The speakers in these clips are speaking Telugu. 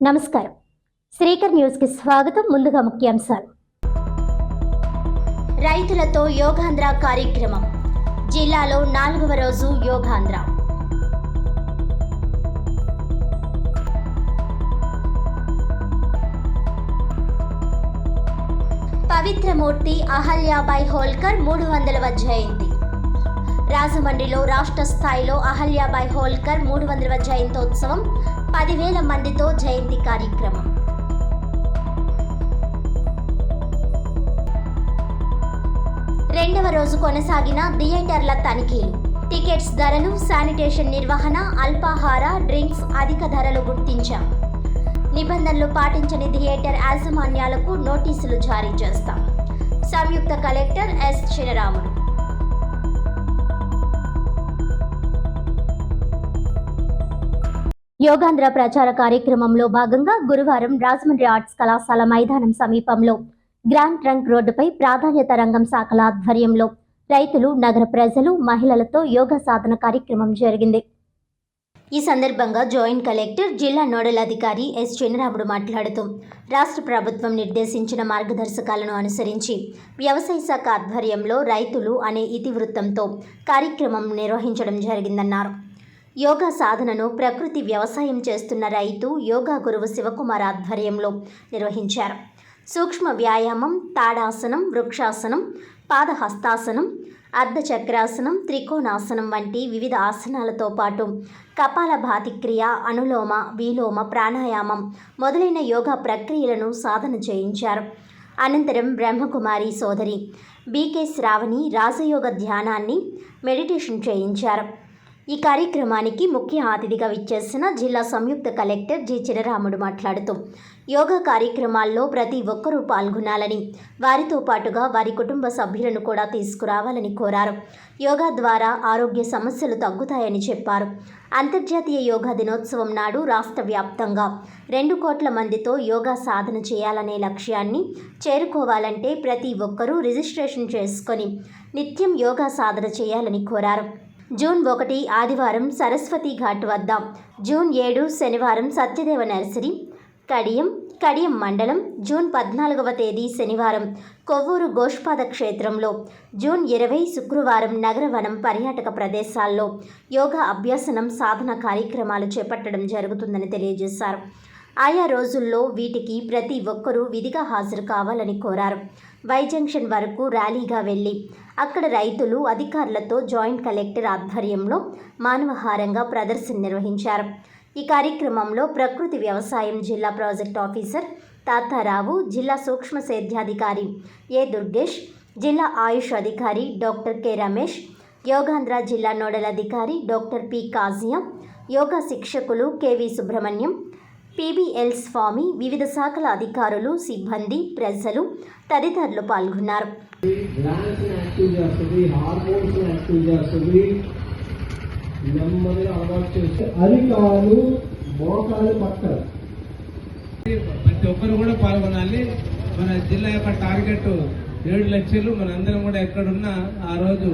నమస్కారం. శ్రీకర్ న్యూస్ కి స్వాగతం. ముందుగా ముఖ్యాంశాలు. రైతులతో యోగాంధ్ర కార్యక్రమం. జిల్లాలో 4వ రోజు యోగాంధ్ర. పవిత్రమూర్తి అహల్యాబాయి హోల్కర్ 300వ జయంతి. రాజమండ్రిలో రాష్ట్ర స్థాయిలో అహల్యాబాయి హోల్కర్ 300వ జయంతోత్సవం. 10,000 మందితో జయంతి కార్యక్రమం. రెండవ రోజు కొనసాగిన థియేటర్ల తనిఖీలు. టికెట్స్ ధరలు, శానిటేషన్ నిర్వహణ, అల్పాహార, డ్రింక్స్ అధిక ధరలు గుర్తించాం. నిబంధనలు పాటించని థియేటర్ యాజమాన్యాలకు నోటీసులు జారీ చేస్తాం. సంయుక్త కలెక్టర్ ఎస్ చినరాముడు. యోగాంధ్ర ప్రచార కార్యక్రమంలో భాగంగా గురువారం రాజమండ్రి ఆర్ట్స్ కళాశాల మైదానం సమీపంలో గ్రాండ్ ట్రంక్ రోడ్డుపై ప్రాధాన్యత రంగం శాఖల ఆధ్వర్యంలో రైతులు, నగర ప్రజలు, మహిళలతో యోగా సాధన కార్యక్రమం జరిగింది. ఈ సందర్భంగా జాయింట్ కలెక్టర్, జిల్లా నోడల్ అధికారి ఎస్ చినరాముడు మాట్లాడుతూ రాష్ట్ర ప్రభుత్వం నిర్దేశించిన మార్గదర్శకాలను అనుసరించి వ్యవసాయ శాఖ ఆధ్వర్యంలో రైతులు అనే ఇతివృత్తంతో కార్యక్రమం నిర్వహించడం జరిగిందన్నారు. యోగా సాధనను ప్రకృతి వ్యవసాయం చేస్తున్న రైతు యోగా గురువు శివకుమార్ ఆధ్వర్యంలో నిర్వహించారు. సూక్ష్మ వ్యాయామం, తాడాసనం, వృక్షాసనం, పాదహస్తాసనం, అర్ధచక్రాసనం, త్రికోణాసనం వంటి వివిధ ఆసనాలతో పాటు కపాలభాతి క్రియ, అనులోమ, విలోమ, ప్రాణాయామం మొదలైన యోగా ప్రక్రియలను సాధన చేయించారు. అనంతరం బ్రహ్మకుమారి సోదరి బీకే శ్రావణి రాజయోగ ధ్యానాన్ని మెడిటేషన్ చేయించారు. ఈ కార్యక్రమానికి ముఖ్య అతిథిగా విచ్చేసిన జిల్లా సంయుక్త కలెక్టర్ జి చినరాముడు మాట్లాడుతూ యోగా కార్యక్రమాల్లో ప్రతి ఒక్కరూ పాల్గొనాలని, వారితో పాటుగా వారి కుటుంబ సభ్యులను కూడా తీసుకురావాలని కోరారు. యోగా ద్వారా ఆరోగ్య సమస్యలు తగ్గుతాయని చెప్పారు. అంతర్జాతీయ యోగా దినోత్సవం నాడు రాష్ట్ర వ్యాప్తంగా 2 కోట్ల మందితో యోగా సాధన చేయాలనే లక్ష్యాన్ని చేరుకోవాలంటే ప్రతి ఒక్కరూ రిజిస్ట్రేషన్ చేసుకొని నిత్యం యోగా సాధన చేయాలని కోరారు. జూన్ 1 ఆదివారం సరస్వతి ఘాట్ వద్ద, జూన్ 7 శనివారం సత్యదేవ నర్సరీ, కడియం మండలం, జూన్ 14వ తేదీ శనివారం కొవ్వూరు గోష్పాద క్షేత్రంలో, జూన్ 20 శుక్రవారం నగరవనం పర్యాటక ప్రదేశాల్లో యోగా అభ్యసనం, సాధన కార్యక్రమాలు చేపట్టడం జరుగుతుందని తెలియజేశారు. ఆయా రోజుల్లో వీటికి ప్రతి ఒక్కరూ విధిగా హాజరు కావాలని కోరారు. వై జంక్షన్ వరకు ర్యాలీగా వెళ్లి అక్కడ రైతులు, అధికారులతో జాయింట్ కలెక్టర్ ఆధ్వర్యంలో మానవహారంగా ప్రదర్శన నిర్వహించారు. ఈ కార్యక్రమంలో ప్రకృతి వ్యవసాయం జిల్లా ప్రాజెక్ట్ ఆఫీసర్ తాతారావు, జిల్లా సూక్ష్మ సేద్యాధికారి ఏ దుర్గేష్, జిల్లా ఆయుష్ అధికారి డాక్టర్ కె రమేష్, యోగాంధ్ర జిల్లా నోడల్ అధికారి డాక్టర్ పి కాజియా, యోగా శిక్షకులు కెవి సుబ్రహ్మణ్యం, పిబిఎల్ స్వామి, వివిధ శాఖల అధికారులు, సిబ్బంది, ప్రజలు తదితరులు పాల్గొన్నారు. ప్రతి ఒక్కరు కూడా పాల్గొనాలి. మన జిల్లా యొక్క టార్గెట్ 7 లక్షలు. మనందరం కూడా ఎక్కడున్నా ఆ రోజు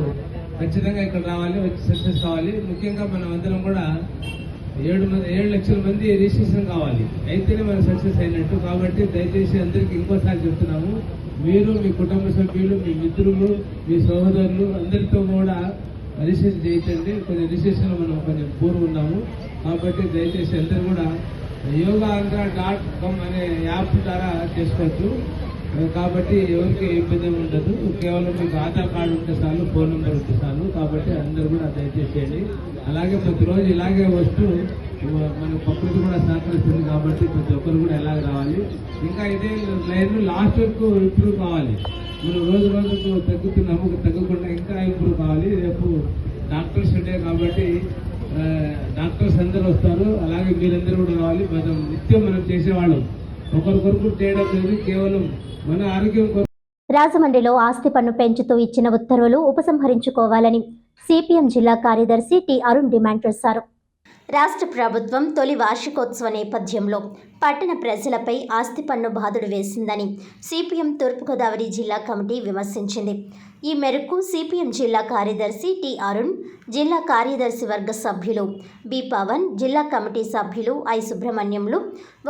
ఖచ్చితంగా ఇక్కడ రావాలి, వచ్చి సక్సెస్ కావాలి. ముఖ్యంగా మనం అందరం కూడా 7 లక్షల మంది రిజిస్ట్రేషన్ కావాలి, అయితేనే మనం సక్సెస్ అయినట్టు. కాబట్టి దయచేసి అందరికీ ఇంకోసారి చెప్తున్నాము, మీరు, మీ కుటుంబ సభ్యులు, మీ మిత్రులు, మీ సహోదరులు అందరితో కూడా రిజిస్ట్రేషన్ చేయించండి. కొన్ని రిజిస్ట్రేషన్లు మనం కొంచెం పూర్వం ఉన్నాము. కాబట్టి దయచేసి అందరూ కూడా yogaandhra.com అనే యాప్ ద్వారా చేసుకోవచ్చు. కాబట్టి ఎవరికి ఇబ్బంది ఉండదు. కేవలం మీకు ఆధార్ కార్డు ఉంటే చాలు, ఫోన్ నెంబర్ ఉంటే చాలు. కాబట్టి అందరూ కూడా దయచేసి చేయండి. అలాగే ప్రతిరోజు ఇలాగే వస్తూ మన ప్రకృతి కూడా సహకరిస్తుంది. కాబట్టి ప్రతి ఒక్కరు కూడా ఎలాగ రావాలి. ఇంకా ఇదే లైన్ లాస్ట్ వరకు ఇంప్రూవ్ కావాలి. మనం రోజుకు తగ్గుతున్నాము, తగ్గకుండా ఇంకా ఇంప్రూవ్ కావాలి. రేపు డాక్టర్స్ ఉండే కాబట్టి డాక్టర్స్ అందరూ వస్తారు. అలాగే మీరందరూ కూడా రావాలి. మనం నిత్యం మనం చేసేవాళ్ళం, ఒకరికొరకు చేయడం లేదు, కేవలం మన ఆరోగ్యం. రాజమండ్రిలో ఆస్తి పన్ను పెంచుతూ ఇచ్చిన ఉత్తర్వులు ఉపసంహరించుకోవాలని సిపిఎం జిల్లా కార్యదర్శి టి అరుణ్ డిమాండ్ చేశారు. రాష్ట్ర ప్రభుత్వం తొలి వార్షికోత్సవ నేపథ్యంలో పట్టణ ప్రజలపై ఆస్తి పన్ను బాదుడు వేసిందని సిపిఎం తూర్పుగోదావరి జిల్లా కమిటీ విమర్శించింది. ఈ మేరకు సిపిఎం జిల్లా కార్యదర్శి టి అరుణ్, జిల్లా కార్యదర్శి వర్గ సభ్యులు బి పవన్, జిల్లా కమిటీ సభ్యులు ఐ సుబ్రహ్మణ్యంలు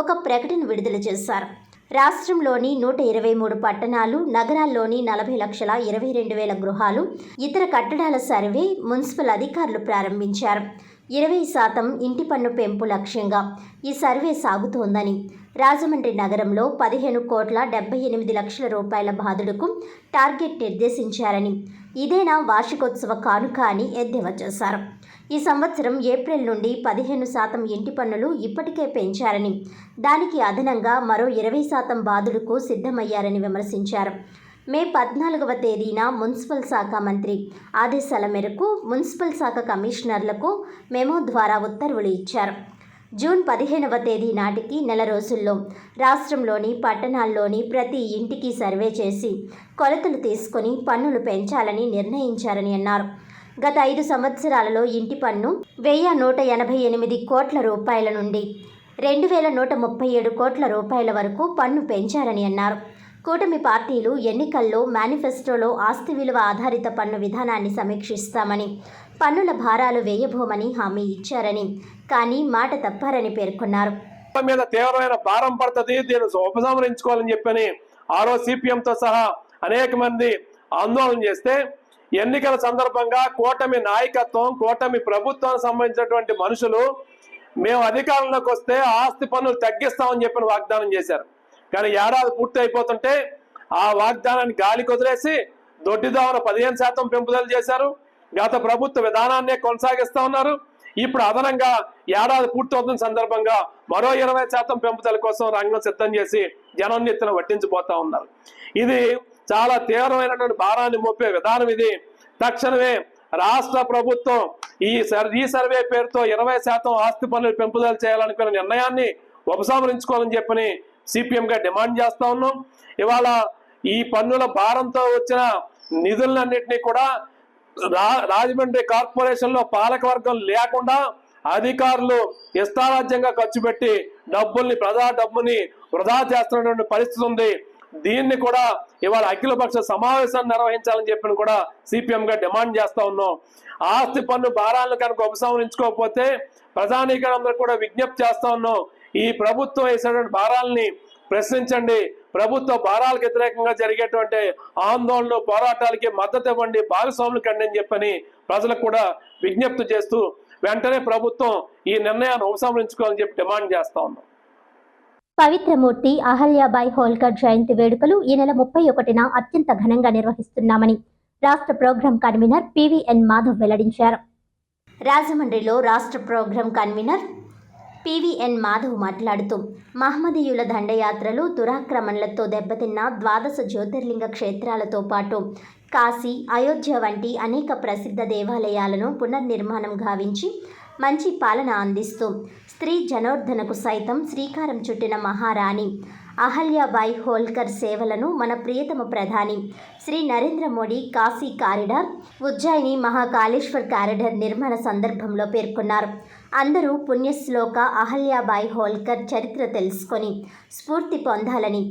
ఒక ప్రకటన విడుదల చేశారు. రాష్ట్రంలోని 123 పట్టణాలు, నగరాల్లోని 40,22,000 గృహాలు, ఇతర కట్టడాల సర్వే మున్సిపల్ అధికారులు ప్రారంభించారు. 20% ఇంటి పన్ను పెంపు లక్ష్యంగా ఈ సర్వే సాగుతోందని, రాజమండ్రి నగరంలో 15,78,00,000 రూపాయల బాదుడుకు టార్గెట్ నిర్దేశించారని, ఇదేనా వార్షికోత్సవ కానుక అని ఎద్దేవా చేశారు. ఈ సంవత్సరం ఏప్రిల్ నుండి 15% ఇంటి పన్నులు ఇప్పటికే పెంచారని, దానికి అదనంగా మరో 20% బాదుడుకు సిద్ధమయ్యారని విమర్శించారు. మే 14వ తేదీన మున్సిపల్ శాఖ మంత్రి ఆదేశాల మేరకు మున్సిపల్ శాఖ కమిషనర్లకు మెమో ద్వారా ఉత్తర్వులు ఇచ్చారు. జూన్ 15వ తేదీ నాటికి నెల రోజుల్లో రాష్ట్రంలోని పట్టణాల్లోని ప్రతి ఇంటికి సర్వే చేసి కొలతలు తీసుకొని పన్నులు పెంచాలని నిర్ణయించారని అన్నారు. గత 5 సంవత్సరాలలో ఇంటి పన్ను 1,188 కోట్ల రూపాయల నుండి 2,137 కోట్ల రూపాయల వరకు పన్ను పెంచారని అన్నారు. కూటమి పార్టీలు ఎన్నికల్లో మేనిఫెస్టోలో ఆస్తి విలువ ఆధారిత పన్ను విధానాన్ని సమీక్షిస్తామని, పన్నుల భారాలు వేయబోమని హామీ ఇచ్చారని, కానీ మాట తప్పారని పేర్కొన్నారు. మీద తీవ్రమైన భారం పడుతుంది, దీన్ని ఉపసంహరించుకోవాలని చెప్పని ఆ రోజు సిపిఎంతో సహా అనేక మంది ఆందోళన చేస్తే, ఎన్నికల సందర్భంగా కూటమి నాయకత్వం, కూటమి ప్రభుత్వానికి సంబంధించినటువంటి మనుషులు మేము అధికారంలోకి వస్తే ఆస్తి పన్నులు తగ్గిస్తామని చెప్పిన వాగ్దానం చేశారు. కానీ ఏడాది పూర్తి అయిపోతుంటే ఆ వాగ్దానాన్ని గాలికి వదిలేసి దొడ్డిదావన 15% పెంపుదల చేశారు. గత ప్రభుత్వ విధానాన్నే కొనసాగిస్తా ఉన్నారు. ఇప్పుడు అదనంగా ఏడాది పూర్తి అవుతున్న సందర్భంగా మరో 20% పెంపుదల కోసం రంగం సిద్ధం చేసి జనం నెత్తిన వడ్డించిపోతా ఉన్నారు. ఇది చాలా తీవ్రమైనటువంటి భారాన్ని మోపే విధానం. ఇది తక్షణమే రాష్ట్ర ప్రభుత్వం ఈ సర్వే పేరుతో 20% ఆస్తి పన్నులు పెంపుదల చేయాలనుకున్న నిర్ణయాన్ని ఉపసంహరించుకోవాలని చెప్పని సిపిఎం గా డిమాండ్ చేస్తా ఉన్నాం. ఇవాళ ఈ పన్నుల భారంతో వచ్చిన నిధులన్నింటినీ కూడా రాజమండ్రి కార్పొరేషన్ లో పాలకవర్గం లేకుండా అధికారులు ఇష్టారాజ్యంగా ఖర్చు పెట్టి ప్రజా డబ్బుని వృధా చేస్తున్నటువంటి పరిస్థితి ఉంది. దీన్ని కూడా ఇవాళ అఖిలపక్ష సమావేశాన్ని నిర్వహించాలని చెప్పి కూడా సిపిఎం గా డిమాండ్ చేస్తా ఉన్నాం. ఆస్తి పన్ను భారాలను కనుక ఉపసంహరించుకోకపోతే ప్రజానీకరందరూ కూడా విజ్ఞప్తి చేస్తా ఉన్నాం. ఈ ప్రభుత్వం వేసేటువంటి భారాలని ప్రశ్నించండి. ప్రభుత్వ భారాలకు వ్యతిరేకంగా జరిగేటువంటి ఆందోళనలు, పోరాటాలకి మద్దతు ఇవ్వండి, భాగస్వాములు కండి అని చెప్పని ప్రజలకు కూడా విజ్ఞప్తి చేస్తూ వెంటనే ప్రభుత్వం ఈ నిర్ణయాన్ని ఉపసంహరించుకోవాలని చెప్పి డిమాండ్ చేస్తా ఉన్నాం. పవిత్రమూర్తి అహల్యాబాయి హోల్కర్ జయంతి వేడుకలు ఈ నెల 31న అత్యంత ఘనంగా నిర్వహిస్తున్నామని రాష్ట్ర ప్రోగ్రాం కన్వీనర్ పివిఎన్ మాధవ్ వెల్లడించారు. రాజమండ్రిలో రాష్ట్ర ప్రోగ్రాం కన్వీనర్ పివిఎన్ మాధవ్ మాట్లాడుతూ, మహమ్మదీయుల దండయాత్రలు, దురాక్రమణలతో దెబ్బతిన్న 12 జ్యోతిర్లింగ క్షేత్రాలతో పాటు కాశీ, అయోధ్య వంటి అనేక ప్రసిద్ధ దేవాలయాలను పునర్నిర్మాణం గావించి మంచి పాలన అందిస్తూ స్త్రీ జనోర్ధనకు సైతం శ్రీకారం చుట్టిన మహారాణి అహల్యాబాయి హోల్కర్ సేవలను మన ప్రియతమ ప్రధాని శ్రీ నరేంద్ర మోడీ కాశీ కారిడార్, ఉజ్జయిని మహాకాళేశ్వర్ కారిడార్ నిర్మాణ సందర్భంలో పేర్కొన్నారు. అందరూ పుణ్యశ్లోక అహల్యాబాయి హోల్కర్ చరిత్ర తెలుసుకొని స్ఫూర్తి పొందాలని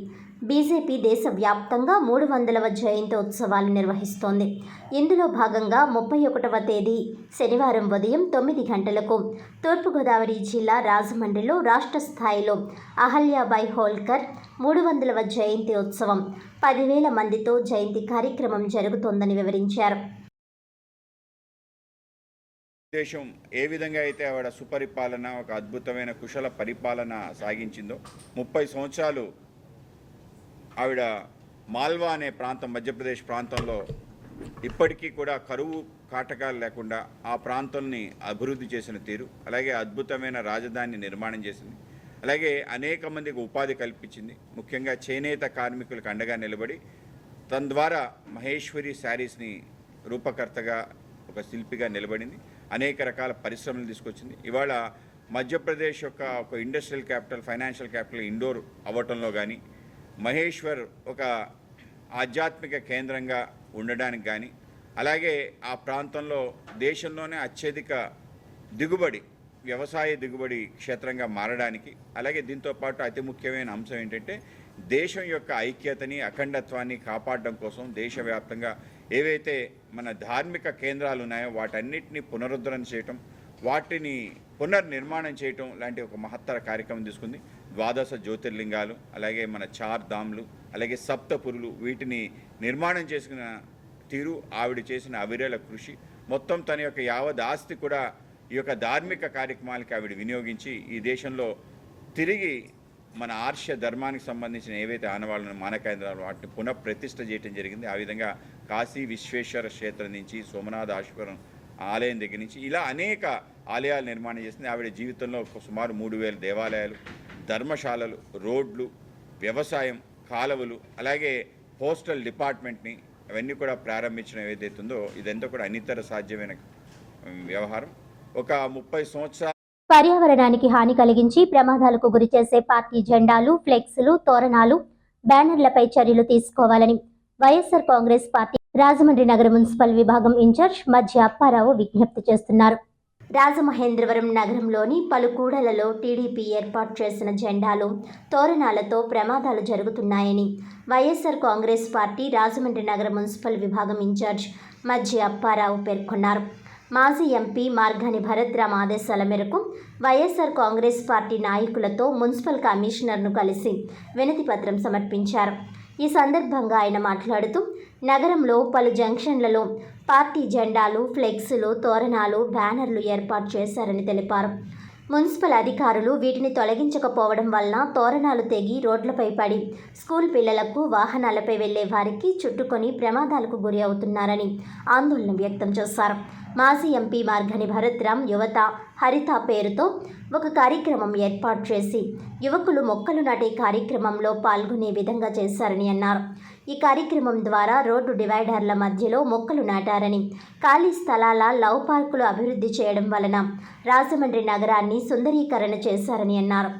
బీజేపీ దేశవ్యాప్తంగా 300వ జయంతోత్సవాలు నిర్వహిస్తోంది. ఇందులో భాగంగా 31వ తేదీ శనివారం ఉదయం 9 గంటలకు తూర్పుగోదావరి జిల్లా రాజమండ్రిలో రాష్ట్ర స్థాయిలో అహల్యాబాయి హోల్కర్ 300వ జయంతి ఉత్సవం 10,000 మందితో జయంతి కార్యక్రమం జరుగుతోందని వివరించారు. దేశం ఏ విధంగా అయితే ఆవిడ సుపరిపాలన, ఒక అద్భుతమైన కుశల పరిపాలన సాగించిందో, 30 సంవత్సరాలు ఆవిడ మాల్వా అనే ప్రాంతం, మధ్యప్రదేశ్ ప్రాంతంలో ఇప్పటికీ కూడా కరువు కాటకాలు లేకుండా ఆ ప్రాంతాన్ని అభివృద్ధి చేసిన తీరు, అలాగే అద్భుతమైన రాజధాని నిర్మాణం చేసింది, అలాగే అనేక మందికి ఉపాధి కల్పించింది. ముఖ్యంగా చేనేత కార్మికులకు అండగా నిలబడి తన ద్వారా మహేశ్వరి శారీస్ని రూపకర్తగా, ఒక శిల్పిగా నిలబడింది. అనేక రకాల పరిశ్రమలు తీసుకొచ్చింది. ఇవాళ మధ్యప్రదేశ్ యొక్క ఒక industrial capital, financial capital Indore అవ్వటంలో కానీ, మహేశ్వర్ ఒక ఆధ్యాత్మిక కేంద్రంగా ఉండడానికి కానీ, అలాగే ఆ ప్రాంతంలో దేశంలోనే అత్యధిక దిగుబడి వ్యవసాయ దిగుబడి క్షేత్రంగా మారడానికి, అలాగే దీంతో పాటు అతి ముఖ్యమైన అంశం ఏంటంటే దేశం యొక్క ఐక్యతని అఖండత్వాన్ని కాపాడడం కోసం దేశవ్యాప్తంగా ఏవైతే మన ధార్మిక కేంద్రాలు ఉన్నాయో వాటన్నిటిని పునరుద్ధరణ చేయటం, వాటిని పునర్నిర్మాణం చేయటం లాంటి ఒక మహత్తర కార్యక్రమం తీసుకుంది. 12 జ్యోతిర్లింగాలు, అలాగే మన 4 ధామ్లు, అలాగే సప్తపురులు, వీటిని నిర్మాణం చేసుకున్న తీరు, ఆవిడ చేసిన అవిరళ కృషి, మొత్తం తన యొక్క యావత్ ఆస్తి కూడా ఈ యొక్క ధార్మిక కార్యక్రమాలకి ఆవిడ వినియోగించి ఈ దేశంలో తిరిగి మన ఆర్ష ధర్మానికి సంబంధించిన ఏవైతే ఆనవాళ్ళను మానకేంద్రాలు వాటిని పునఃప్రతిష్ఠ చేయడం జరిగింది. ఆ విధంగా కాశీ విశ్వేశ్వర క్షేత్రం నుంచి సోమనాథేశ్వరం ఆలయం దగ్గర నుంచి ఇలా అనేక ఆలయాలు నిర్మాణం చేసింది. ఆవిడ జీవితంలో సుమారు 3000 దేవాలయాలు, ధర్మశాలలు, రోడ్లు, వ్యవసాయం, కాలువలు, అలాగే పోస్టల్ డిపార్ట్మెంట్ని అవన్నీ కూడా ప్రారంభించడం ఏదైతే ఉందో ఇదంతా కూడా అనితర సాధ్యమైన వ్యవహారం. ఒక 30 సంవత్సరాలు పర్యావరణానికి హాని కలిగించి ప్రమాదాలకు గురి చేసే పార్టీ జెండాలు, ఫ్లెక్స్లు, తోరణాలు, బ్యానర్లపై చర్యలు తీసుకోవాలని వైఎస్ఆర్ కాంగ్రెస్ పార్టీ రాజమండ్రి నగర మున్సిపల్ విభాగం ఇన్ఛార్జ్ మధ్య అప్పారావు విజ్ఞప్తి చేస్తున్నారు. రాజమహేంద్రవరం నగరంలోని పలు కూడలలో టీడీపీ ఏర్పాటు చేసిన జెండాలు, తోరణాలతో ప్రమాదాలు జరుగుతున్నాయని వైఎస్ఆర్ కాంగ్రెస్ పార్టీ రాజమండ్రి నగర మున్సిపల్ విభాగం ఇన్ఛార్జ్ మధ్య అప్పారావు పేర్కొన్నారు. మాజీ ఎంపీ మార్గాని భరత్రామ్ ఆదేశాల మేరకు వైఎస్ఆర్ కాంగ్రెస్ పార్టీ నాయకులతో మున్సిపల్ కమిషనర్ను కలిసి వినతి పత్రం సమర్పించారు. ఈ సందర్భంగా ఆయన మాట్లాడుతూ నగరంలో పలు జంక్షన్లలో పార్టీ జెండాలు, ఫ్లెక్సులు, తోరణాలు, బ్యానర్లు ఏర్పాటు చేశారని తెలిపారు. మున్సిపల్ అధికారులు వీటిని తొలగించకపోవడం వలన తోరణాలు తెగి రోడ్లపై పడి స్కూల్ పిల్లలకు, వాహనాలపై వెళ్లే వారికి చుట్టుకొని ప్రమాదాలకు గురి అవుతున్నారని ఆందోళన వ్యక్తం చేశారు. మాజీ ఎంపీ మార్గాని భరత్రామ్ యువత హరిత పేరుతో ఒక కార్యక్రమం ఏర్పాటు చేసి యువకులు మొక్కలు నాటే కార్యక్రమంలో పాల్గొనే విధంగా చేశారని అన్నారు. ఈ కార్యక్రమం ద్వారా రోడ్డు డివైడర్ల మధ్యలో మొక్కలు నాటారని, ఖాళీ స్థలాల లవ్ పార్కులు అభివృద్ధి చేయడం వలన రాజమండ్రి నగరాన్ని సుందరీకరణ చేశారని అన్నారు.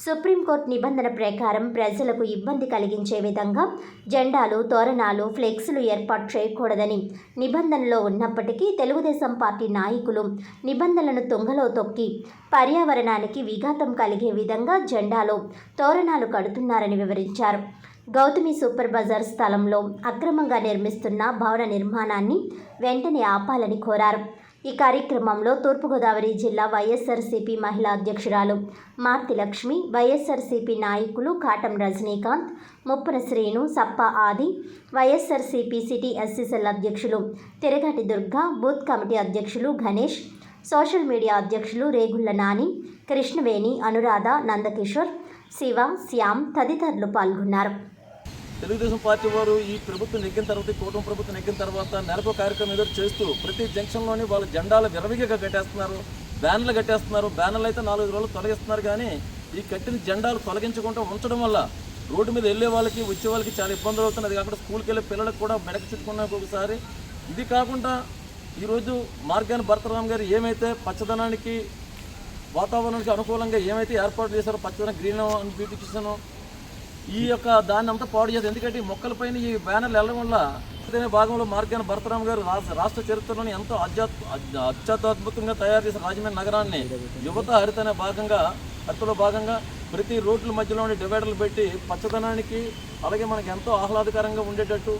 సుప్రీంకోర్టు నిబంధన ప్రకారం ప్రజలకు ఇబ్బంది కలిగించే విధంగా జెండాలు, తోరణాలు, ఫ్లెక్సులు ఏర్పాటు చేయకూడదని నిబంధనలో ఉన్నప్పటికీ తెలుగుదేశం పార్టీ నాయకులు నిబంధనలను తుంగలో తొక్కి పర్యావరణానికి విఘాతం కలిగే విధంగా జెండాలు, తోరణాలు కడుతున్నారని వివరించారు. గౌతమి సూపర్ బజార్ స్థలంలో అక్రమంగా నిర్మిస్తున్న భవన నిర్మాణాన్ని వెంటనే ఆపాలని కోరారు. ఈ కార్యక్రమంలో తూర్పుగోదావరి జిల్లా వైఎస్ఆర్సీపీ మహిళా అధ్యక్షురాలు మార్తి లక్ష్మి, వైఎస్ఆర్సీపీ నాయకులు కాటం రజనీకాంత్, ముప్పన శ్రీను, సప్ప ఆది, వైఎస్ఆర్సీపీ సిటీ ఎస్సీసెల్ అధ్యక్షులు తిరగాటి దుర్గా, బూత్ కమిటీ అధ్యక్షులు గణేష్, సోషల్ మీడియా అధ్యక్షులు రేగుళ్ల నాని, కృష్ణవేణి, అనురాధ, నందకిషోర్, శివ, శ్యామ్ తదితరులు పాల్గొన్నారు. తెలుగుదేశం పార్టీ వారు ఈ ప్రభుత్వం నెగ్గిన తర్వాత, కూటమి ప్రభుత్వం నెగ్గిన తర్వాత నెలకు కార్యక్రమం ఎదురు చేస్తూ ప్రతి జంక్షన్లోని వాళ్ళ జెండాలు విరవిగా కట్టేస్తున్నారు, బ్యానర్లు కట్టేస్తున్నారు. బ్యానర్లు అయితే 4 రోజులు తొలగిస్తున్నారు, కానీ ఈ కట్టిన జెండాలు తొలగించకుండా ఉంచడం వల్ల రోడ్డు మీద వెళ్ళే వాళ్ళకి, వచ్చే వాళ్ళకి చాలా ఇబ్బందులు అవుతున్నాయి. అది కాకుండా స్కూల్కి వెళ్ళే పిల్లలకు కూడా మెడకు చుట్టుకున్నాక ఒకసారి. ఇది కాకుండా ఈరోజు మార్గాని భరతరామ్ గారు ఏమైతే పచ్చదనానికి, వాతావరణానికి అనుకూలంగా ఏమైతే ఏర్పాటు చేశారో, పచ్చదనం గ్రీన్ అండ్ బ్యూటిఫికేషన్, ఈ యొక్క దాన్ని అంతా పాడు చేస్తారు. ఎందుకంటే ఈ మొక్కలపైన ఈ బ్యానర్లు వెళ్ళడం వల్ల అదే భాగంలో మార్గాని భరతరామ్ గారు రాష్ట్ర చరిత్రలోని ఎంతో అత్యద్భుతంగా తయారు చేసిన రాజమండ్రి నగరాన్ని యువత హరిత అనే హరితలో భాగంగా ప్రతి రోడ్ల మధ్యలోని డివైడర్లు పెట్టి పచ్చదనానికి, అలాగే మనకి ఎంతో ఆహ్లాదకరంగా ఉండేటట్టు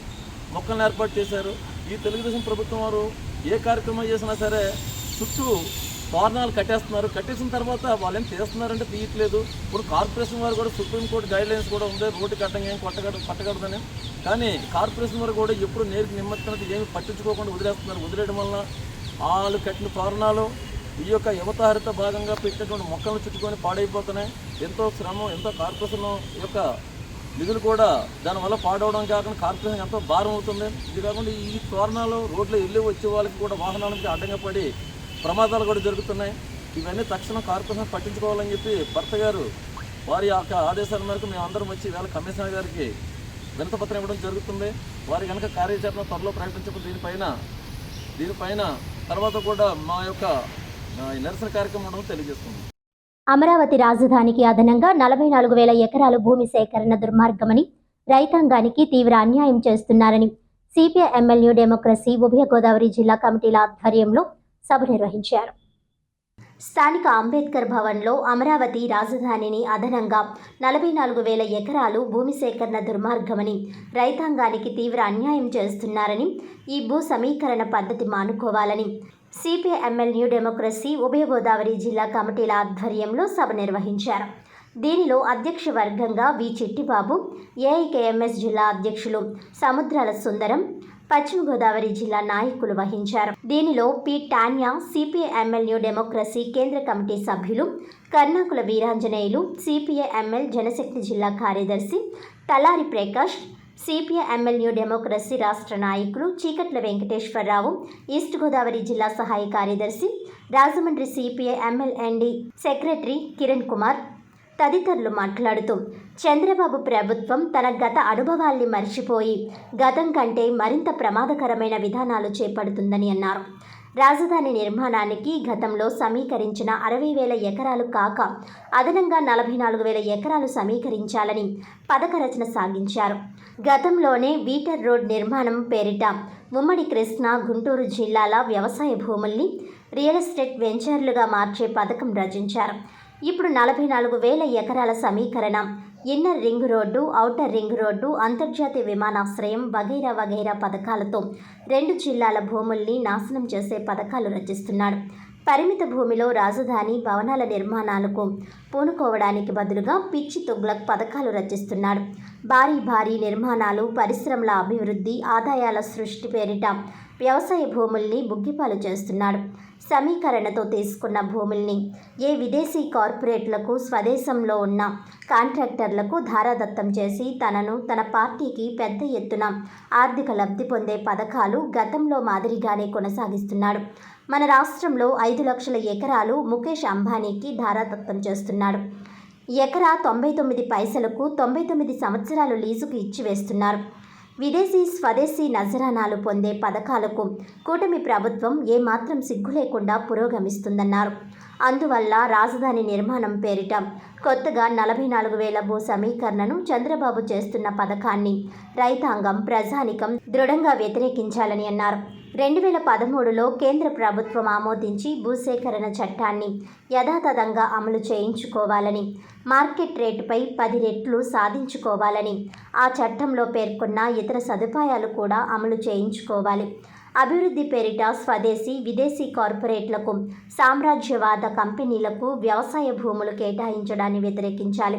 మొక్కలను ఏర్పాటు చేశారు. ఈ తెలుగుదేశం ప్రభుత్వం వారు ఏ కార్యక్రమం చేసినా సరే చుట్టూ తోరణాలు కట్టేస్తున్నారు. కట్టేసిన తర్వాత వాళ్ళు ఏం చేస్తున్నారంటే తీయట్లేదు. ఇప్పుడు కార్పొరేషన్ వారు కూడా సుప్రీంకోర్టు గైడ్లైన్స్ కూడా ఉంది, రోడ్డు కట్టంగా ఏం పట్టకూడదని. కానీ కార్పొరేషన్ వారు కూడా ఎప్పుడు నేరుకు నిమ్మత్తున్నట్టు ఏమి పట్టించుకోకుండా వదిలేస్తున్నారు. వదిలేయడం వలన వాళ్ళు కట్టిన తోరణాలు ఈ యొక్క యువత హరిత భాగంగా పెట్టినటువంటి మొక్కలను చుట్టుకొని పాడైపోతున్నాయి. ఎంతో శ్రమ, ఎంతో కార్పొరేషన్ యొక్క నిధులు కూడా దానివల్ల పాడవడం కాకుండా కార్పొరేషన్ ఎంతో భారం అవుతుంది. ఇది కాకుండా ఈ తోరణాలు రోడ్లు వెళ్ళి వచ్చే వాళ్ళకి కూడా వాహనాలకి అడ్డంగా పడి ప్రమాదాలు కూడా జరుగుతున్నాయి. ఇవన్నీ తక్షణం కార్పొరేషన్ పట్టించుకోవాలని చెప్పి భర్త గారు వారి యొక్క ఆదేశాల మేరకు మేము అందరం వచ్చి వేళ కమిషనర్ గారికి వినతిపత్రం ఇవ్వడం జరుగుతుంది. వారి కనుక కార్యాచరణ త్వరలో ప్రకటించకపోతే దీనిపైన తర్వాత కూడా మా యొక్క నిరసన కార్యక్రమం ఉండడం తెలియజేస్తుంది. అమరావతి రాజధానికి అదనంగా 44,000 ఎకరాలు భూమి సేకరణ దుర్మార్గమని, రైతాంగానికి తీవ్ర అన్యాయం చేస్తున్నారని సిపిఐ ఎమ్మెల్యే డెమోక్రసీ ఉభయ గోదావరి జిల్లా కమిటీల ఆధ్వర్యంలో సభ నిర్వహించారు. స్థానిక అంబేద్కర్ భవన్లో అమరావతి రాజధానిని అదనంగా 44,000 ఎకరాలు భూమి సేకరణ దుర్మార్గమని, రైతాంగానికి తీవ్ర అన్యాయం చేస్తున్నారని, ఈ భూ సమీకరణ పద్ధతి మానుకోవాలని సిపిఐ-ఎంఎల్ న్యూ డెమోక్రసీ ఉభయ గోదావరి జిల్లా కమిటీల ఆధ్వర్యంలో సభ నిర్వహించారు. దీనిలో అధ్యక్ష వర్గంగా వి చిట్టిబాబు, ఏఐకేఎంఎస్ జిల్లా అధ్యక్షులు సముద్రాల సుందరం, పశ్చిమ గోదావరి జిల్లా నాయకులు వహించారు. దీనిలో P Tanya, CPI ML new democracy కేంద్ర కమిటీ సభ్యులు, కర్ణాకుల వీరాంజనేయులు, సిపిఐ-ఎంఎల్ జనశక్తి జిల్లా కార్యదర్శి Talari Prakash, CPI ML new democracy రాష్ట్ర నాయకులు చీకట్ల వెంకటేశ్వరరావు, ఈస్ట్ గోదావరి జిల్లా సహాయ కార్యదర్శి, Rajahmundry CPI ML ND secretary Kiran Kumar తదితరులు మాట్లాడుతూ చంద్రబాబు ప్రభుత్వం తన గత అనుభవాల్ని మర్చిపోయి గతం కంటే మరింత ప్రమాదకరమైన విధానాలు చేపడుతుందని అన్నారు. రాజధాని నిర్మాణానికి గతంలో సమీకరించిన 60,000 ఎకరాలు కాక అదనంగా 44,000 ఎకరాలు సమీకరించాలని పథక రచన సాగించారు. గతంలోనే వీటర్ రోడ్ నిర్మాణం పేరిట ఉమ్మడి కృష్ణా, గుంటూరు జిల్లాల వ్యవసాయ భూముల్ని రియల్ ఎస్టేట్ వెంచర్లుగా మార్చే పథకం రచించారు. ఇప్పుడు 44,000 ఎకరాల సమీకరణ, inner ring road, outer ring road, అంతర్జాతీయ విమానాశ్రయం వగైరా వగైరా పథకాలతో 2 జిల్లాల భూముల్ని నాశనం చేసే పథకాలు రచిస్తున్నాడు. పరిమిత భూమిలో రాజధాని భవనాల నిర్మాణాలకు పూనుకోవడానికి బదులుగా పిచ్చి తుగ్లక్ పథకాలు రచిస్తున్నాడు. భారీ నిర్మాణాలు, పరిశ్రమల అభివృద్ధి, ఆదాయాల సృష్టి పేరిట వ్యవసాయ భూముల్ని బుగ్గిపాలు చేస్తున్నాడు. సమీకరణతో తీసుకున్న భూముల్ని ఏ విదేశీ కార్పొరేట్లకు, స్వదేశంలో ఉన్న కాంట్రాక్టర్లకు ధారాదత్తం చేసి తన పార్టీకి పెద్ద ఎత్తున ఆర్థిక లబ్ధి పొందే పథకాలు గతంలో మాదిరిగానే కొనసాగిస్తున్నాడు. మన రాష్ట్రంలో 5 లక్షల ఎకరాలు ముఖేష్ అంబానీకి ధారాదత్తం చేస్తున్నాడు. ఎకరా 99 పైసలకు 99 సంవత్సరాలు లీజుకు ఇచ్చివేస్తున్నారు. విదేశీ, స్వదేశీ నజరానాలు పొందే పథకాలకు కూటమి ప్రభుత్వం ఏమాత్రం సిగ్గు లేకుండా పురోగమిస్తుందన్నారు. అందువల్ల రాజధాని నిర్మాణం పేరిట కొత్తగా 44,000 భూ సమీకరణను చంద్రబాబు చేస్తున్న పథకాన్ని రైతాంగం, ప్రజానికం దృఢంగా వ్యతిరేకించాలని అన్నారు. 2013లో కేంద్ర ప్రభుత్వం ఆమోదించి భూసేకరణ చట్టాన్ని యథాతథంగా అమలు చేయించుకోవాలని, మార్కెట్ రేటుపై 10 రెట్లు సాధించుకోవాలని, ఆ చట్టంలో పేర్కొన్న ఇతర సదుపాయాలు కూడా అమలు చేయించుకోవాలి. అభివృద్ధి పేరిట స్వదేశీ, విదేశీ కార్పొరేట్లకు, సామ్రాజ్యవాద కంపెనీలకు వ్యవసాయ భూములు కేటాయించడాన్ని వ్యతిరేకించాలి.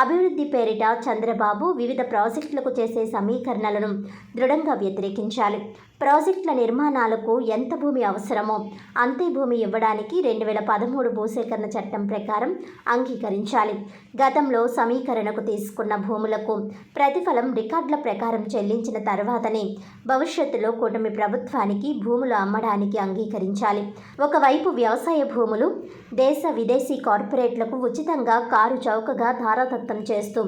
అభివృద్ధి పేరిట చంద్రబాబు వివిధ ప్రాజెక్టులకు చేసే సమీకరణలను దృఢంగా వ్యతిరేకించాలి. ప్రాజెక్టుల నిర్మాణాలకు ఎంత భూమి అవసరమో అంతే భూమి ఇవ్వడానికి 2013 భూసేకరణ చట్టం ప్రకారం అంగీకరించాలి. గతంలో సమీకరణకు తీసుకున్న భూములకు ప్రతిఫలం రికార్డుల ప్రకారం చెల్లించిన తర్వాతనే భవిష్యత్తులో కూటమి ప్రభుత్వానికి భూములు అమ్మడానికి అంగీకరించాలి. ఒకవైపు వ్యవసాయ భూములు దేశ, విదేశీ కార్పొరేట్లకు ఉచితంగా కారు చౌకగా ధారాదత్తం చేస్తూ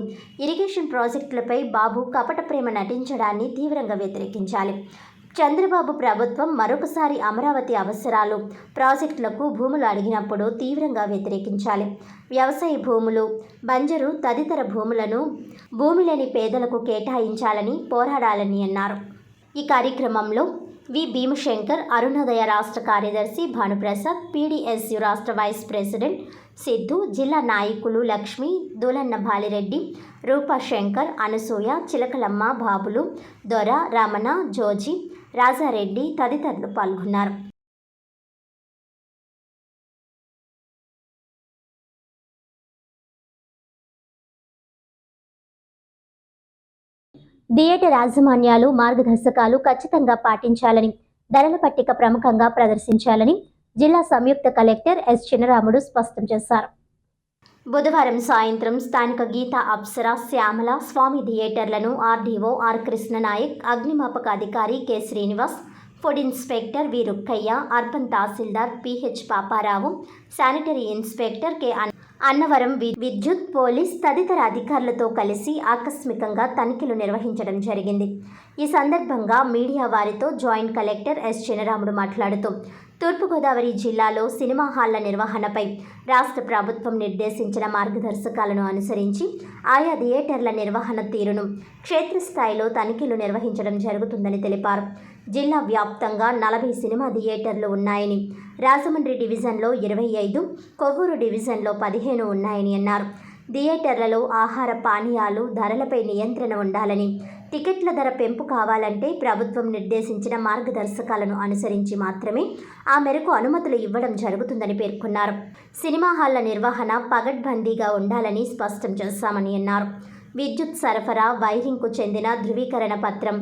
ఇరిగేషన్ ప్రాజెక్టులపై బాబు కపట ప్రేమ నటించడాన్ని తీవ్రంగా వ్యతిరేకించాలి. చంద్రబాబు ప్రభుత్వం మరొకసారి అమరావతి అవసరాలు, ప్రాజెక్టులకు భూములు అడిగినప్పుడు తీవ్రంగా వ్యతిరేకించాలి. వ్యవసాయ భూములు, బంజరు తదితర భూములను భూమి లేని పేదలకు కేటాయించాలని పోరాడాలని అన్నారు. ఈ కార్యక్రమంలో వి భీమశంకర్, అరుణోదయ రాష్ట్ర కార్యదర్శి భానుప్రసాద్, పీడీఎస్యు రాష్ట్ర వైస్ ప్రెసిడెంట్ సిద్ధు, జిల్లా నాయకులు లక్ష్మి, దూలన్న బాలిరెడ్డి, రూపాశంకర్, అనసూయ, చిలకలమ్మ, బాబులు, దొర, రమణ, జోజి, రాజారెడ్డి తదితరులు పాల్గొన్నారు. థియేటర్ యాజమాన్యాలు మార్గదర్శకాలు ఖచ్చితంగా పాటించాలని, ధరల పట్టిక ప్రముఖంగా ప్రదర్శించాలని జిల్లా సంయుక్త కలెక్టర్ ఎస్ చిన్నరాముడు స్పష్టం చేశారు. బుధవారం సాయంత్రం స్థానిక గీతా అప్సరా, శ్యామల, స్వామి థియేటర్లను ఆర్డీఓ ఆర్ కృష్ణనాయక్, అగ్నిమాపక అధికారి K Srinivas, food inspector V Rukkayya, urban tahsildar PH Paparao, sanitary inspector K Annavaram, విద్యుత్, పోలీస్ తదితర అధికారులతో కలిసి ఆకస్మికంగా తనిఖీలు నిర్వహించడం జరిగింది. ఈ సందర్భంగా మీడియా వారితో జాయింట్ కలెక్టర్ ఎస్ చిన్నరాముడు మాట్లాడుతూ తూర్పుగోదావరి జిల్లాలో సినిమా హాళ్ల నిర్వహణపై రాష్ట్ర ప్రభుత్వం నిర్దేశించిన మార్గదర్శకాలను అనుసరించి ఆయా థియేటర్ల నిర్వహణ తీరును క్షేత్రస్థాయిలో తనిఖీలు నిర్వహించడం జరుగుతుందని తెలిపారు. జిల్లా వ్యాప్తంగా 40 సినిమా థియేటర్లు ఉన్నాయని, రాజమండ్రి డివిజన్లో 25, కొవ్వూరు డివిజన్లో 15 ఉన్నాయని అన్నారు. థియేటర్లలో ఆహార పానీయాలు ధరలపై నియంత్రణ ఉండాలని, టికెట్ల ధర పెంపు కావాలంటే ప్రభుత్వం నిర్దేశించిన మార్గదర్శకాలను అనుసరించి మాత్రమే ఆ మేరకు అనుమతులు ఇవ్వడం జరుగుతుందని పేర్కొన్నారు. సినిమా హాళ్ల నిర్వహణ పగడ్బందీగా ఉండాలని స్పష్టం చేశామని అన్నారు. విద్యుత్ సరఫరా, వైరింగ్కు చెందిన ధృవీకరణ పత్రం,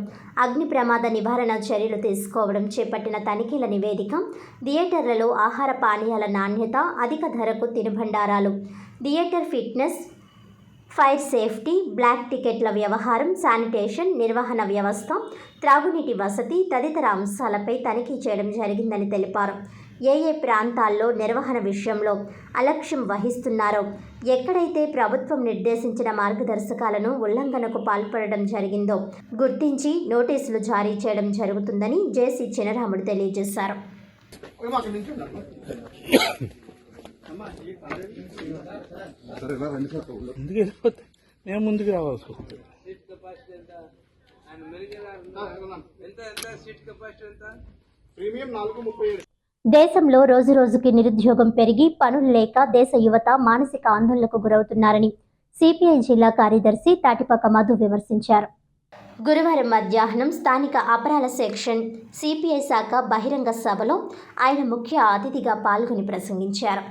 అగ్ని ప్రమాద నివారణ చర్యలు తీసుకోవడం, చేపట్టిన తనిఖీల నివేదిక, థియేటర్లలో ఆహార పానీయాల నాణ్యత, అధిక ధరకు తినుబండారాలు, theatre fitness, fire safety, black టికెట్ల వ్యవహారం, శానిటేషన్, నిర్వహణ వ్యవస్థ, త్రాగునీటి వసతి తదితర అంశాలపై తనిఖీ చేయడం జరిగిందని తెలిపారు. ఏ ప్రాంతాల్లో నిర్వహణ విషయంలో అలక్ష్యం వహిస్తున్నారో, ఎక్కడైతే ప్రభుత్వం నిర్దేశించిన మార్గదర్శకాలను ఉల్లంఘనకు పాల్పడడం జరిగిందో గుర్తించి నోటీసులు జారీ చేయడం జరుగుతుందని జేసీ చినరాముడు తెలియజేశారు. నేను ముందుకు రావాల్సి వస్తుంది. దేశంలో రోజురోజుకి నిరుద్యోగం పెరిగి పనులు లేక దేశ యువత మానసిక ఆందోళనకు గురవుతున్నారని సిపిఐ జిల్లా కార్యదర్శి తాటిపాక మధు విమర్శించారు. గురువారం మధ్యాహ్నం స్థానిక అపరాల సెక్షన్ సిపిఐ శాఖ బహిరంగ సభలో ఆయన ముఖ్య అతిథిగా పాల్గొని ప్రసంగించారు.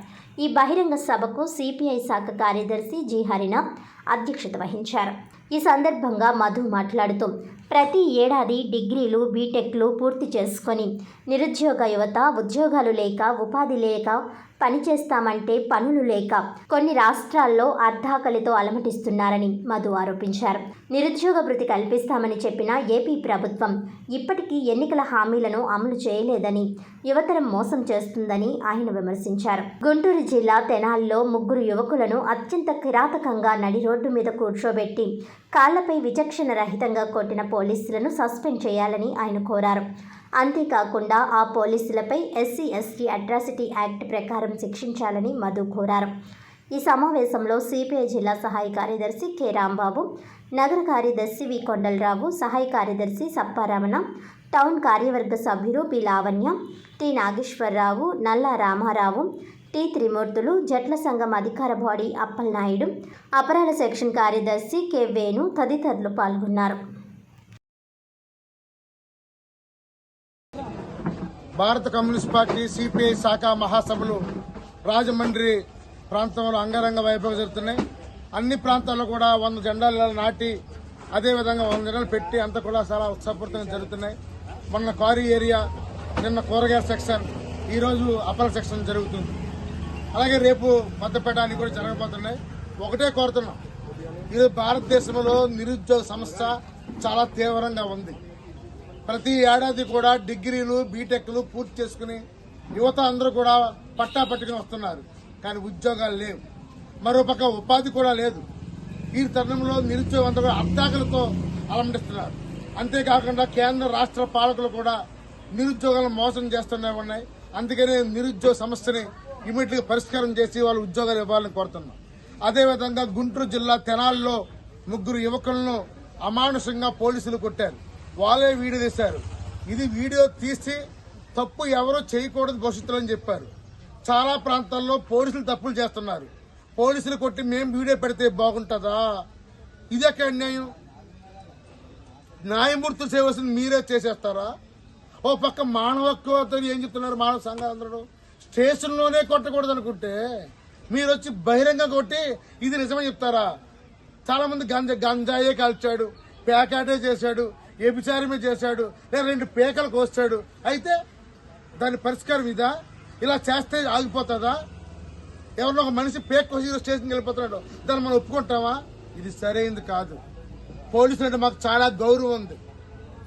ఈ బహిరంగ సభకు సిపిఐ శాఖ కార్యదర్శి జి హరినాథ్ అధ్యక్షత వహించారు. ఈ సందర్భంగా మధు మాట్లాడుతూ ప్రతి ఏడాది డిగ్రీలు, బీటెక్లు పూర్తి చేసుకొని నిరుద్యోగ యువత ఉద్యోగాలు లేక, ఉపాధి లేక, పనిచేస్తామంటే పనులు లేక కొన్ని రాష్ట్రాల్లో అర్ధాకలితో అలమటిస్తున్నారని మధు ఆరోపించారు. నిరుద్యోగ భృతి కల్పిస్తామని చెప్పిన ఏపీ ప్రభుత్వం ఇప్పటికీ ఎన్నికల హామీలను అమలు చేయలేదని, యువతరం మోసం చేస్తుందని ఆయన విమర్శించారు. గుంటూరు జిల్లా తెనాలిలో 3 యువకులను అత్యంత కిరాతకంగా నడి రోడ్డు మీద కూర్చోబెట్టి కాళ్లపై విచక్షణ రహితంగా కొట్టిన పోలీసులను సస్పెండ్ చేయాలని ఆయన కోరారు. అంతేకాకుండా ఆ పోలీసులపై ఎస్సీ ఎస్టీ అట్రాసిటీ యాక్ట్ ప్రకారం శిక్షించాలని మధు కోరారు. ఈ సమావేశంలో సిపిఐ జిల్లా సహాయ కార్యదర్శి కె రాంబాబు, నగర కార్యదర్శి వి కొండలరావు, సహాయ కార్యదర్శి సప్పారమణ, టౌన్ కార్యవర్గ సభ్యులు పి లావణ్య, టి నాగేశ్వరరావు, నల్లా రామారావు, టి త్రిమూర్తులు, జట్ల సంఘం అధికార బాడీ అప్పలనాయుడు, అపరాల సెక్షన్ కార్యదర్శి కె వేణు తదితరులు పాల్గొన్నారు. భారత కమ్యూనిస్ట్ పార్టీ సిపిఐ శాఖ మహాసభలు రాజమండ్రి ప్రాంతంలో అంగరంగ వైభవంగా జరుగుతున్నాయి. అన్ని ప్రాంతాల్లో కూడా 100 జెండాలు నాటి, అదేవిధంగా 100 జెండాలు పెట్టి అంతా కూడా చాలా ఉత్సాహపూరితంగా జరుగుతున్నాయి. మొన్న క్వారీ ఏరియా, నిన్న కూరగాయల సెక్షన్, ఈరోజు అపర సెక్షన్ జరుగుతుంది. అలాగే రేపు మద్దపేట అని కూడా జరగబోతున్నాయి. ఒకటే కోరుతున్నాం, ఈరోజు భారతదేశంలో నిరుద్యోగ సమస్య చాలా తీవ్రంగా ఉంది. ప్రతి ఏడాది కూడా డిగ్రీలు, బీటెక్లు పూర్తి చేసుకుని యువత అందరూ కూడా పట్టా పట్టుకుని వస్తున్నారు. కానీ ఉద్యోగాలు లేవు. మరోపక్క ఉపాధి కూడా లేదు. ఈ తరుణంలో నిరుద్యోగం అంతా కూడా అర్ధాకలతో అలమటిస్తున్నారు. అంతేకాకుండా కేంద్ర రాష్ట్ర పాలకులు కూడా నిరుద్యోగాలను మోసం చేస్తూనే ఉన్నాయి. అందుకనే నిరుద్యోగ సమస్యని ఇమీడియట్గా పరిష్కారం చేసి వాళ్ళు ఉద్యోగాలు ఇవ్వాలని కోరుతున్నాం. అదేవిధంగా గుంటూరు జిల్లా తెనాలిలో 3 యువకులను అమానుషంగా పోలీసులు కొట్టారు. వాళ్ళే వీడియో తీశారు. ఇది వీడియో తీసి తప్పు ఎవరో చేయకూడదు భవిష్యత్తులో అని చెప్పారు. చాలా ప్రాంతాల్లో పోలీసులు తప్పులు చేస్తున్నారు. పోలీసులు కొట్టి మేము వీడియో పెడితే బాగుంటుందా? ఇదొక అన్యాయం. న్యాయమూర్తులు చేయవలసింది మీరే చేసేస్తారా? ఓ పక్క మానవ హక్కులతో ఏం చెప్తున్నారు మానవ సంఘాలందరూ? స్టేషన్లోనే కొట్టకూడదు అనుకుంటే మీరు వచ్చి బహిరంగ కొట్టి ఇది నిజమని చెప్తారా? చాలా మంది గంజాయే కాల్చాడు, ప్యాకెటే చేశాడు, వ్యభిచారమే చేశాడు, లేదా 2 పేకలు కోస్తాడు. అయితే దాని పరిష్కారం ఇదా? ఇలా చేస్తే ఆగిపోతుందా? ఎవరినో ఒక మనిషి పేక కోసి స్టేషన్కి వెళ్ళిపోతున్నాడు, దాన్ని మనం ఒప్పుకుంటామా? ఇది సరైనది కాదు. పోలీసులు అంటే మాకు చాలా గౌరవం ఉంది.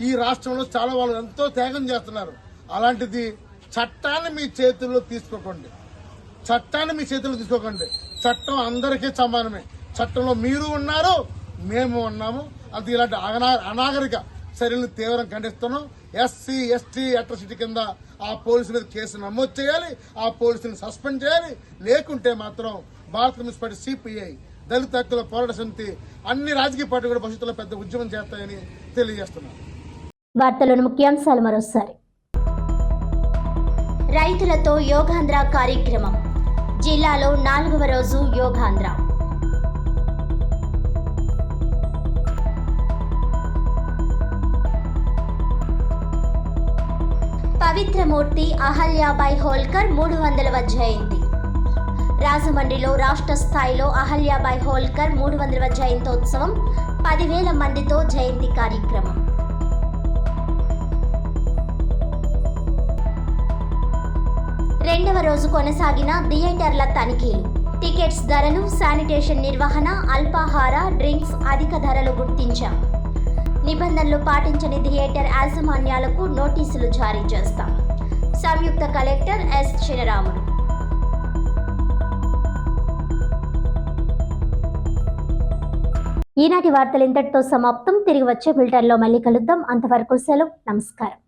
ఈ రాష్ట్రంలో చాలా వాళ్ళు ఎంతో త్యాగం చేస్తున్నారు. అలాంటిది చట్టాన్ని మీ చేతుల్లో తీసుకోకండి. చట్టం అందరికీ సమానమే. చట్టంలో మీరు ఉన్నారు, మేము ఉన్నాము. అంత ఇలాంటి అనాగరిక చర్యలు తీవ్రంగా ఖండిస్తున్నాం. ఎస్సీ ఎస్టీ అట్రాసిటీ కింద ఆ పోలీసు మీద కేసు నమోదు చేయాలి, ఆ పోలీసుని సస్పెండ్ చేయాలి. లేకుంటే మాత్రం భారత కమ్యూనిస్ట్ పార్టీ సిపిఐ, దళిత హక్కుల పోరాట సమితి, అన్ని రాజకీయ పార్టీలు కూడా భవిష్యత్తులో పెద్ద ఉద్యమం చేస్తాయని తెలియజేస్తున్నాం. వార్తలోని ముఖ్యాంశాలు మరోసారి. రైతులతో యోగాంధ్ర కార్యక్రమం. జిల్లాలో 4వ రోజు యోగాంధ్ర. పవిత్రమూర్తి అహల్యాబాయి హోల్కర్ 300వ జయంతి. రాజమండ్రిలో రాష్ట్ర స్థాయిలో అహల్యాబాయి హోల్కర్ 300వ జయంతోత్సవం. 10,000 మందితో జయంతి కార్యక్రమం. రెండవ రోజు కొనసాగిన థియేటర్ల తనిఖీలు. టికెట్స్ ధరలు, శానిటేషన్ నిర్వహణ, అల్పాహార, డ్రింక్స్ అధిక ధరలు గుర్తించాం. నిబంధనలు పాటించని థియేటర్ యాజమాన్యాలకు నోటీసులు జారీ చేస్తాం. సంయుక్త కలెక్టర్ ఎస్ చినరాములు. ఈనాటి వార్తలు ఇంతటితో సమాప్తం. తిరిగి వచ్చే బులెటిన్లో మళ్ళీ కలుద్దాం. అంతవరకు సెలవు. నమస్కారం.